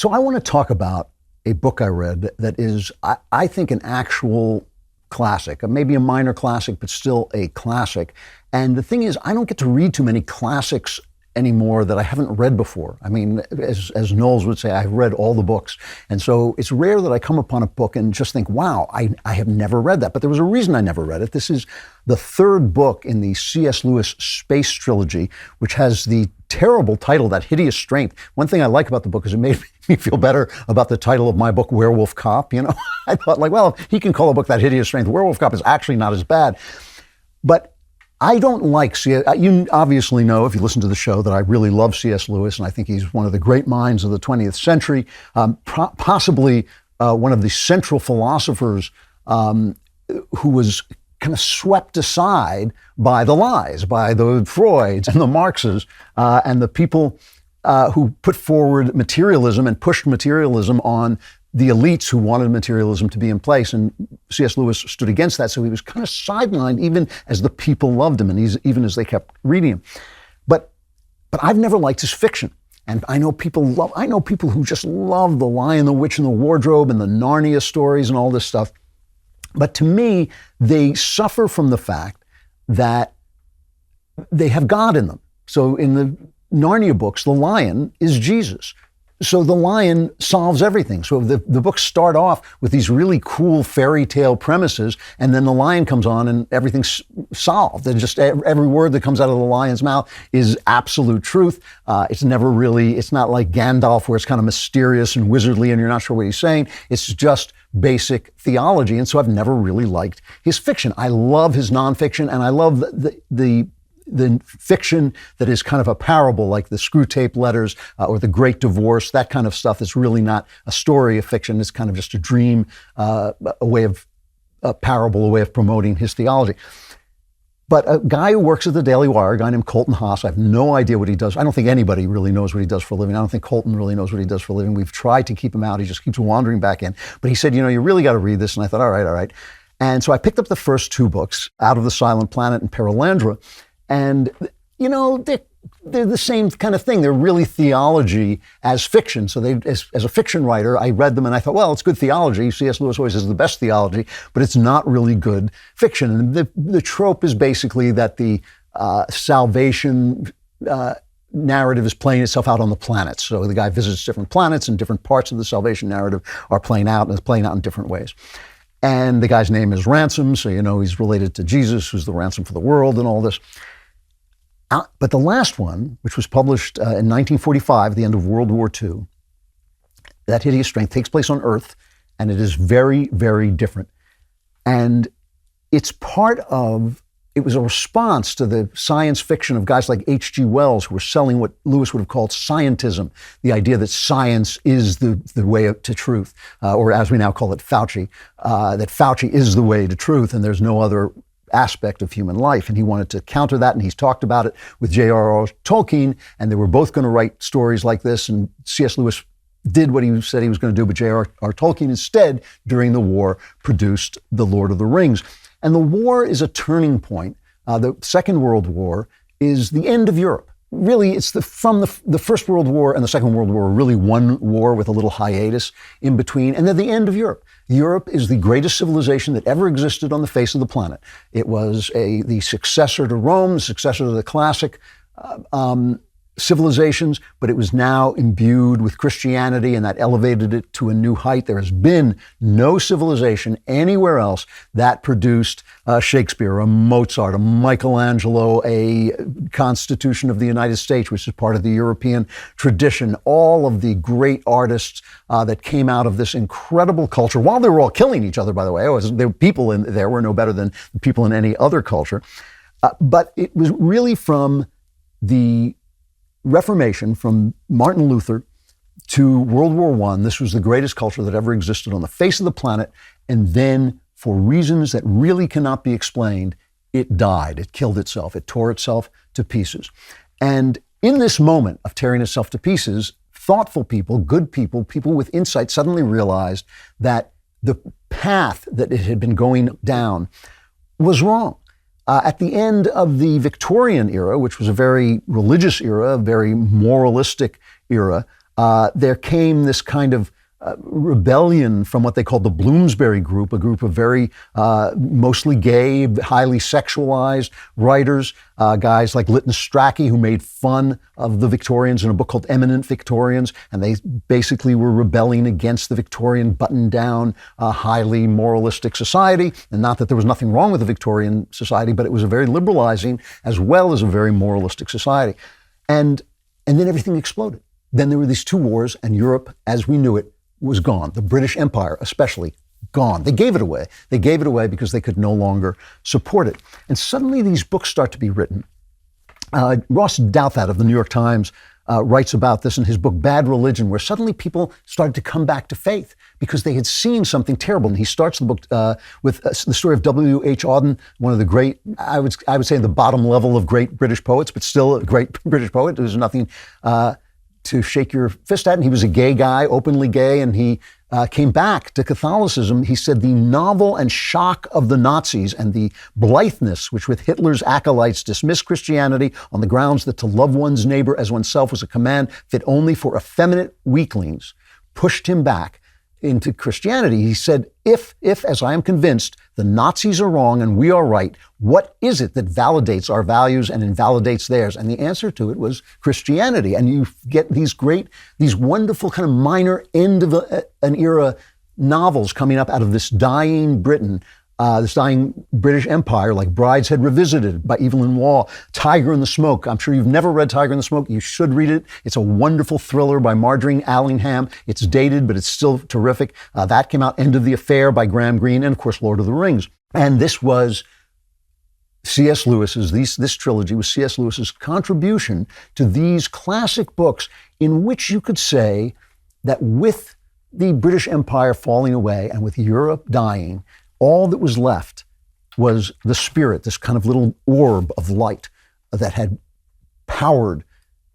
So I want to talk about a book I read that is, I think, an actual classic, maybe a minor classic, but still a classic. And the thing is, I don't get to read too many classics anymore that I haven't read before. I mean, as Knowles would say, I've read all the books. And so it's rare that I come upon a book and just think, wow, I have never read that. But there was a reason I never read it. This is the third book in the C.S. Lewis Space Trilogy, which has the terrible title, That Hideous Strength. One thing I like about the book is it made me feel better about the title of my book, Werewolf Cop. I thought, like, well, if he can call a book That Hideous Strength, Werewolf Cop is actually not as bad. But I don't like C.S. You obviously know, if you listen to the show, that I really love C.S. Lewis, and I think he's one of the great minds of the 20th century, possibly one of the central philosophers who was kind of swept aside by the lies, by the Freuds and the Marxes, and the people who put forward materialism and pushed materialism on the elites who wanted materialism to be in place. And C.S. Lewis stood against that, so he was kind of sidelined even as the people loved him, and even as they kept reading him. But I've never liked his fiction. And I know people who just love The Lion, the Witch, and the Wardrobe and the Narnia stories and all this stuff. But to me, they suffer from the fact that they have God in them. So in the Narnia books, the lion is Jesus. So the lion solves everything. So the books start off with these really cool fairy tale premises, and then the lion comes on and everything's solved. And just every word that comes out of the lion's mouth is absolute truth. It's not like Gandalf where it's kind of mysterious and wizardly and you're not sure what he's saying. It's just basic theology. And so I've never really liked his fiction. I love his nonfiction, and I love the fiction that is kind of a parable, like the Screw Tape Letters or The Great Divorce, that kind of stuff is really not a story of fiction. It's kind of just a dream, a parable, a way of promoting his theology. But a guy who works at the Daily Wire, a guy named Colton Haas, I have no idea what he does. I don't think anybody really knows what he does for a living. I don't think Colton really knows what he does for a living. We've tried to keep him out. He just keeps wandering back in. But he said, you really got to read this. And I thought, all right. And so I picked up the first two books, Out of the Silent Planet and Perelandra. And, they're the same kind of thing. They're really theology as fiction. So as a fiction writer, I read them and I thought, well, it's good theology. C.S. Lewis always has the best theology, but it's not really good fiction. And the trope is basically that the salvation narrative is playing itself out on the planets. So the guy visits different planets and different parts of the salvation narrative are playing out, and it's playing out in different ways. And the guy's name is Ransom, so he's related to Jesus, who's the ransom for the world and all this. But the last one, which was published in 1945, the end of World War II, That Hideous Strength, takes place on Earth, and it is very, very different. And it was a response to the science fiction of guys like H.G. Wells, who were selling what Lewis would have called scientism, the idea that science is the way to truth, or as we now call it, Fauci, that Fauci is the way to truth, and there's no other aspect of human life. And he wanted to counter that, and he's talked about it with J.R.R. Tolkien, and they were both going to write stories like this, and C.S. Lewis did what he said he was going to do, but J.R.R. Tolkien instead, during the war, produced The Lord of the Rings. And the war is a turning point. The Second World War is the end of Europe. Really, it's from the First World War and the Second World War, really one war with a little hiatus in between, and then the end of Europe. Europe is the greatest civilization that ever existed on the face of the planet. It was the successor to Rome, the successor to the classic civilizations, but it was now imbued with Christianity, and that elevated it to a new height. There has been no civilization anywhere else that produced Shakespeare, a Mozart, a Michelangelo, a Constitution of the United States, which is part of the European tradition. All of the great artists that came out of this incredible culture, while they were all killing each other, by the way. The people in there were no better than the people in any other culture. But it was really from the Reformation, from Martin Luther to World War I, this was the greatest culture that ever existed on the face of the planet. And then, for reasons that really cannot be explained, it died. It killed itself. It tore itself to pieces. And in this moment of tearing itself to pieces, thoughtful people, good people, people with insight suddenly realized that the path that it had been going down was wrong. At the end of the Victorian era, which was a very religious era, a very moralistic era, There came this kind of rebellion from what they called the Bloomsbury Group, a group of very mostly gay, highly sexualized writers, guys like Lytton Strachey, who made fun of the Victorians in a book called Eminent Victorians, and they basically were rebelling against the Victorian buttoned-down, highly moralistic society. And not that there was nothing wrong with the Victorian society, but it was a very liberalizing as well as a very moralistic society. And then everything exploded. Then there were these two wars, and Europe, as we knew it, was gone. The British Empire, especially, gone. They gave it away. They gave it away because they could no longer support it. And suddenly these books start to be written. Ross Douthat of the New York Times writes about this in his book, Bad Religion, where suddenly people started to come back to faith because they had seen something terrible. And he starts the book with the story of W.H. Auden, one of the great, I would say the bottom level of great British poets, but still a great British poet. There's nothing to shake your fist at. And he was a gay guy, openly gay, and he came back to Catholicism. He said the novel and shock of the Nazis and the blitheness which with Hitler's acolytes dismissed Christianity on the grounds that to love one's neighbor as oneself was a command fit only for effeminate weaklings pushed him back into Christianity. He said, if, as I am convinced, the Nazis are wrong and we are right, what is it that validates our values and invalidates theirs? And the answer to it was Christianity. And you get these wonderful kind of minor end of an era novels coming up out of this dying Britain, this dying British Empire, like Brideshead Revisited by Evelyn Waugh, Tiger in the Smoke. I'm sure you've never read Tiger in the Smoke. You should read it. It's a wonderful thriller by Marjorie Allingham. It's dated, but it's still terrific. That came out. End of the Affair by Graham Greene, and of course, Lord of the Rings. And this was C.S. Lewis's, this trilogy was C.S. Lewis's contribution to these classic books in which you could say that with the British Empire falling away and with Europe dying, all that was left was the spirit, this kind of little orb of light that had powered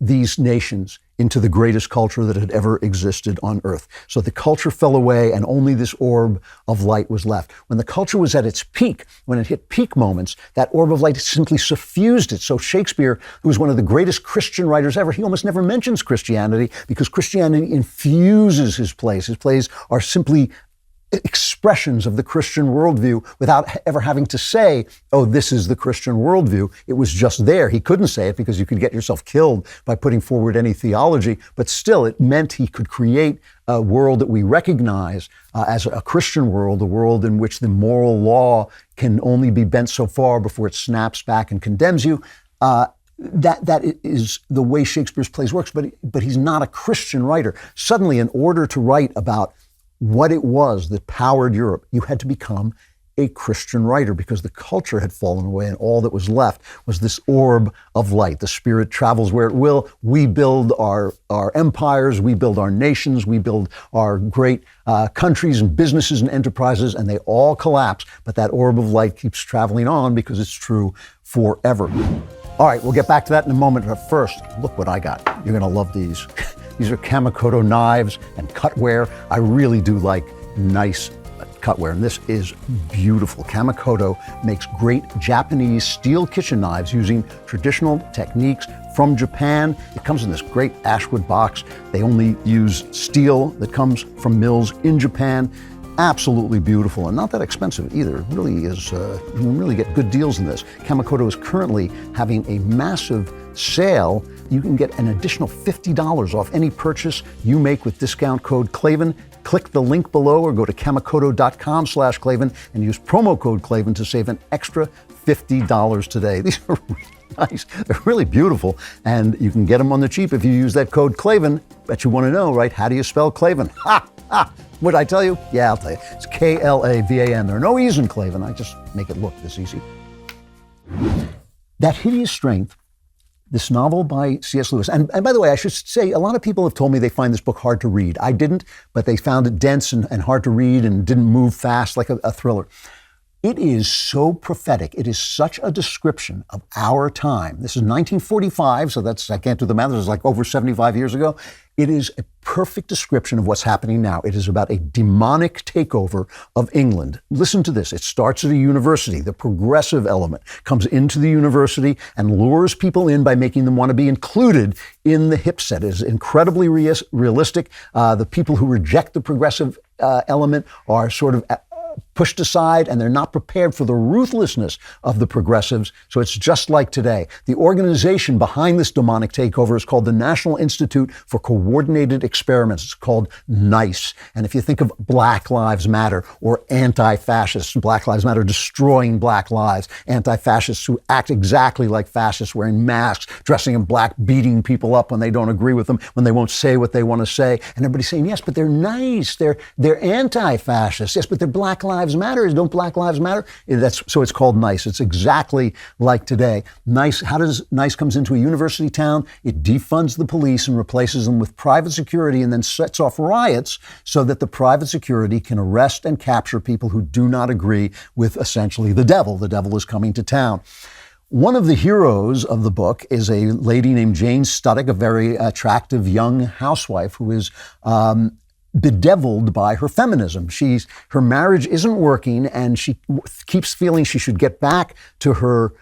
these nations into the greatest culture that had ever existed on earth. So the culture fell away and only this orb of light was left. When the culture was at its peak, when it hit peak moments, that orb of light simply suffused it. So Shakespeare, who was one of the greatest Christian writers ever, he almost never mentions Christianity because Christianity infuses his plays. His plays are simply expressions of the Christian worldview without ever having to say, oh, this is the Christian worldview. It was just there. He couldn't say it because you could get yourself killed by putting forward any theology, but still it meant he could create a world that we recognize as a Christian world, a world in which the moral law can only be bent so far before it snaps back and condemns you. That is the way Shakespeare's plays works, but he's not a Christian writer. Suddenly, in order to write about what it was that powered Europe, you had to become a Christian writer because the culture had fallen away and all that was left was this orb of light. The Spirit travels where it will. We build our empires, we build our nations, we build our great countries and businesses and enterprises, and they all collapse. But that orb of light keeps traveling on because it's true forever. All right, we'll get back to that in a moment. But first, look what I got. You're going to love these. These are Kamikoto knives and cutware. I really do like nice cutware, and this is beautiful. Kamikoto makes great Japanese steel kitchen knives using traditional techniques from Japan. It comes in this great ashwood box. They only use steel that comes from mills in Japan. Absolutely beautiful and not that expensive either. It really is, you can really get good deals in this. Kamikoto is currently having a massive sale. You can get an additional $50 off any purchase you make with discount code Klavan. Click the link below or go to kamikoto.com/Klavan and use promo code Klavan to save an extra $50 today. These are really nice. They're really beautiful, and you can get them on the cheap if you use that code Klavan. Bet you want to know, right? How do you spell Klavan? Ha! Ha! Would I tell you? Yeah, I'll tell you. It's Klavan. There are no E's in Klavan. I just make it look this easy. That Hideous Strength, this novel by C.S. Lewis. And by the way, I should say, a lot of people have told me they find this book hard to read. I didn't, but they found it dense and hard to read and didn't move fast like a thriller. It is so prophetic. It is such a description of our time. This is 1945, so I can't do the math, this is like over 75 years ago. It is a perfect description of what's happening now. It is about a demonic takeover of England. Listen to this. It starts at a university. The progressive element comes into the university and lures people in by making them want to be included in the hip set. It is incredibly realistic. The people who reject the progressive element are sort of pushed aside, and they're not prepared for the ruthlessness of the progressives. So it's just like today. The organization behind this demonic takeover is called the National Institute for Coordinated Experiments. It's called NICE. And if you think of Black Lives Matter or anti-fascists, Black Lives Matter destroying black lives, anti-fascists who act exactly like fascists, wearing masks, dressing in black, beating people up when they don't agree with them, when they won't say what they want to say. And everybody's saying, yes, but they're nice. They're anti-fascists. Yes, but they're Black Lives Matter. Don't Black Lives Matter? So it's called NICE. It's exactly like today. NICE, how does NICE comes into a university town? It defunds the police and replaces them with private security and then sets off riots so that the private security can arrest and capture people who do not agree with essentially the devil. The devil is coming to town. One of the heroes of the book is a lady named Jane Studdick, a very attractive young housewife who is bedeviled by her feminism. Her marriage isn't working, and she keeps feeling she should get back to her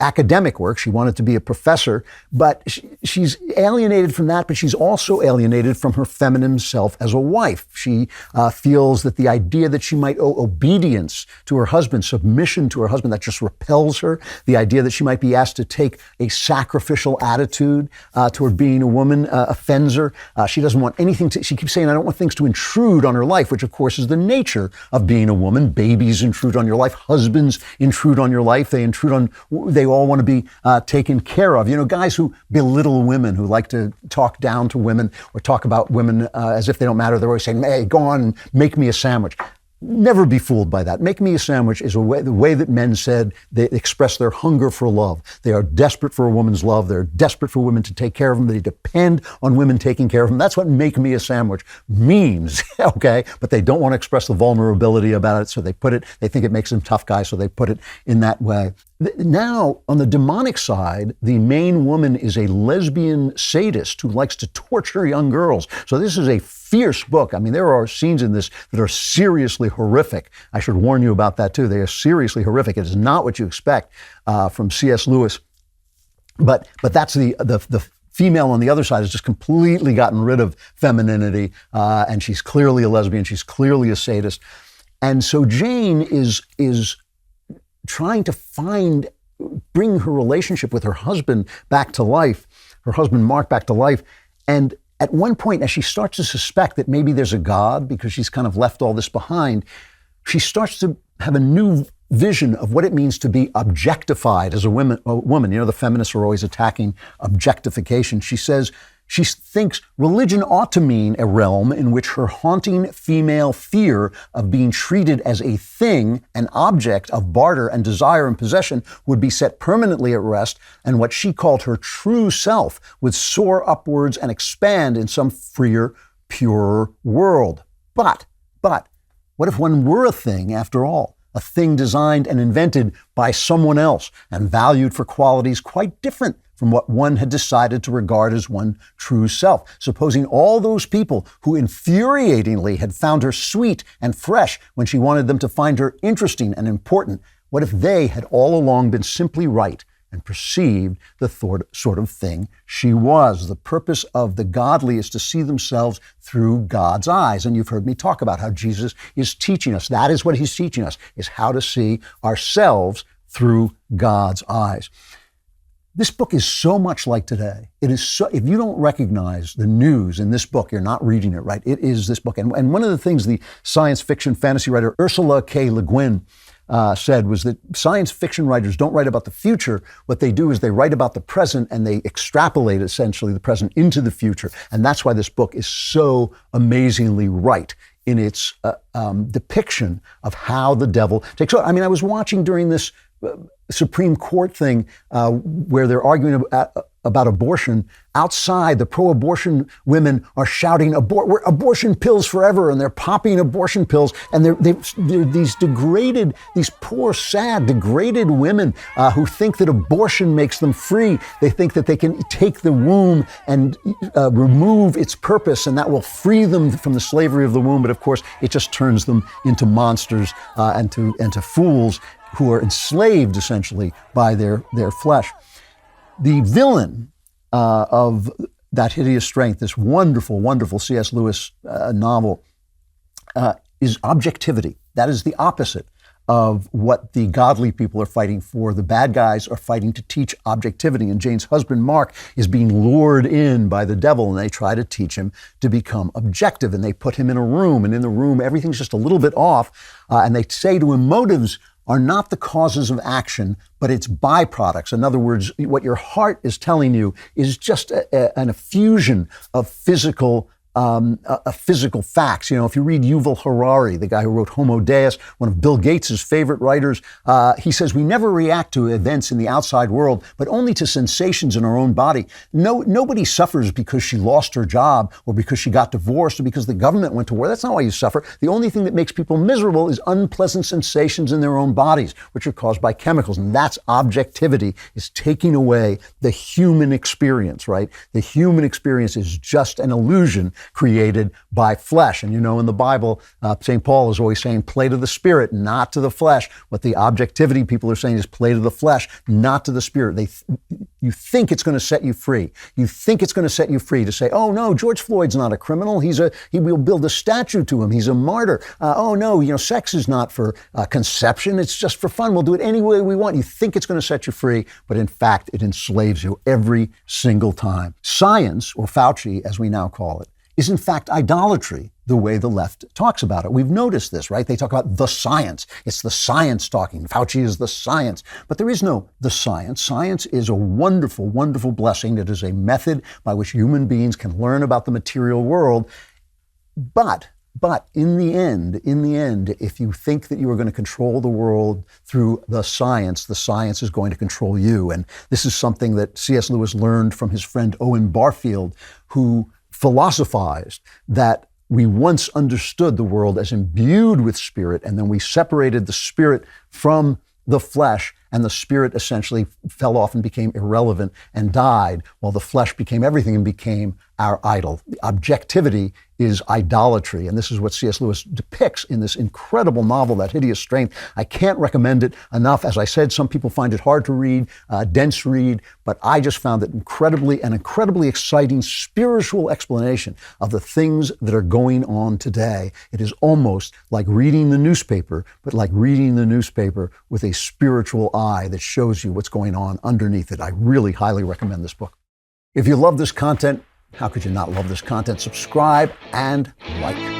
academic work. She wanted to be a professor, but she's alienated from that, but she's also alienated from her feminine self as a wife. She feels that the idea that she might owe obedience to her husband, submission to her husband, that just repels her. The idea that she might be asked to take a sacrificial attitude toward being a woman offends her. She doesn't want anything she keeps saying, I don't want things to intrude on her life, which of course is the nature of being a woman. Babies intrude on your life. Husbands intrude on your life. They all want to be taken care of. You know, guys who belittle women, who like to talk down to women or talk about women as if they don't matter. They're always saying, hey, go on and make me a sandwich. Never be fooled by that. Make me a sandwich is the way that men said they express their hunger for love. They are desperate for a woman's love. They're desperate for women to take care of them. They depend on women taking care of them. That's what make me a sandwich means, okay? But they don't want to express the vulnerability about it, so they think it makes them tough guys, so they put it in that way. Now, on the demonic side, the main woman is a lesbian sadist who likes to torture young girls. So this is a fierce book. I mean, there are scenes in this that are seriously horrific. I should warn you about that too. They are seriously horrific. It is not what you expect from C.S. Lewis. But that's the female on the other side has just completely gotten rid of femininity, and she's clearly a lesbian. She's clearly a sadist. And so Jane is trying to bring her relationship with her husband back to life, her husband Mark back to life. And at one point, as she starts to suspect that maybe there's a God because she's kind of left all this behind, she starts to have a new vision of what it means to be objectified as a woman. You know, the feminists are always attacking objectification. She thinks religion ought to mean a realm in which her haunting female fear of being treated as a thing, an object of barter and desire and possession, would be set permanently at rest, and what she called her true self would soar upwards and expand in some freer, purer world. But, what if one were a thing after all? A thing designed and invented by someone else and valued for qualities quite different from what one had decided to regard as one true self. Supposing all those people who infuriatingly had found her sweet and fresh when she wanted them to find her interesting and important, what if they had all along been simply right and perceived the sort of thing she was? The purpose of the godly is to see themselves through God's eyes. And you've heard me talk about how Jesus is teaching us. That is what he's teaching us, is how to see ourselves through God's eyes. This book is so much like today. It is so, if you don't recognize the news in this book, you're not reading it right. It is this book. And one of the things the science fiction fantasy writer Ursula K. Le Guin said was that science fiction writers don't write about the future. What they do is they write about the present, and they extrapolate essentially the present into the future. And that's why this book is so amazingly right in its depiction of how the devil takes over. I mean, I was watching during this Supreme Court thing where they're arguing about abortion, outside the pro-abortion women are shouting abortion pills forever, and they're popping abortion pills, and they're these degraded, these poor, sad, degraded women who think that abortion makes them free. They think that they can take the womb and remove its purpose, and that will free them from the slavery of the womb. But of course, it just turns them into monsters and to fools who are enslaved essentially by their flesh. The villain of That Hideous Strength, this wonderful, wonderful C.S. Lewis novel, is objectivity. That is the opposite of what the godly people are fighting for. The bad guys are fighting to teach objectivity. And Jane's husband, Mark, is being lured in by the devil, and they try to teach him to become objective. And they put him in a room, and in the room, everything's just a little bit off. And they say to him, motives are not the causes of action, but it's byproducts. In other words, what your heart is telling you is just an effusion of physical facts. You know, if you read Yuval Harari, the guy who wrote Homo Deus, one of Bill Gates' favorite writers, he says we never react to events in the outside world, but only to sensations in our own body. Nobody suffers because she lost her job, or because she got divorced, or because the government went to war. That's not why you suffer. The only thing that makes people miserable is unpleasant sensations in their own bodies, which are caused by chemicals. And that's objectivity, is taking away the human experience, right? The human experience is just an illusion created by flesh. And you know, in the Bible, St. Paul is always saying, play to the spirit, not to the flesh. What the objectivity people are saying is play to the flesh, not to the spirit. You think it's going to set you free. You think it's going to set you free to say, oh no, George Floyd's not a criminal. We'll build a statue to him. He's a martyr. Oh no, sex is not for conception. It's just for fun. We'll do it any way we want. You think it's going to set you free, but in fact, it enslaves you every single time. Science, or Fauci, as we now call it, is in fact idolatry, the way the left talks about it. We've noticed this, right? They talk about the science. It's the science talking. Fauci is the science. But there is no the science. Science is a wonderful, wonderful blessing. It is a method by which human beings can learn about the material world. But in the end, if you think that you are going to control the world through the science is going to control you. And this is something that C.S. Lewis learned from his friend Owen Barfield, who philosophized that we once understood the world as imbued with spirit, and then we separated the spirit from the flesh, and the spirit essentially fell off and became irrelevant and died, while the flesh became everything and became our idol. The objectivity is idolatry, and this is what C.S. Lewis depicts in this incredible novel, That Hideous Strength. I can't recommend it enough. As I said, some people find it hard to read, dense read, but I just found it incredibly exciting spiritual explanation of the things that are going on today. It is almost like reading the newspaper, but like reading the newspaper with a spiritual eye that shows you what's going on underneath it. I really highly recommend this book. If you love this content, how could you not love this content? Subscribe and like.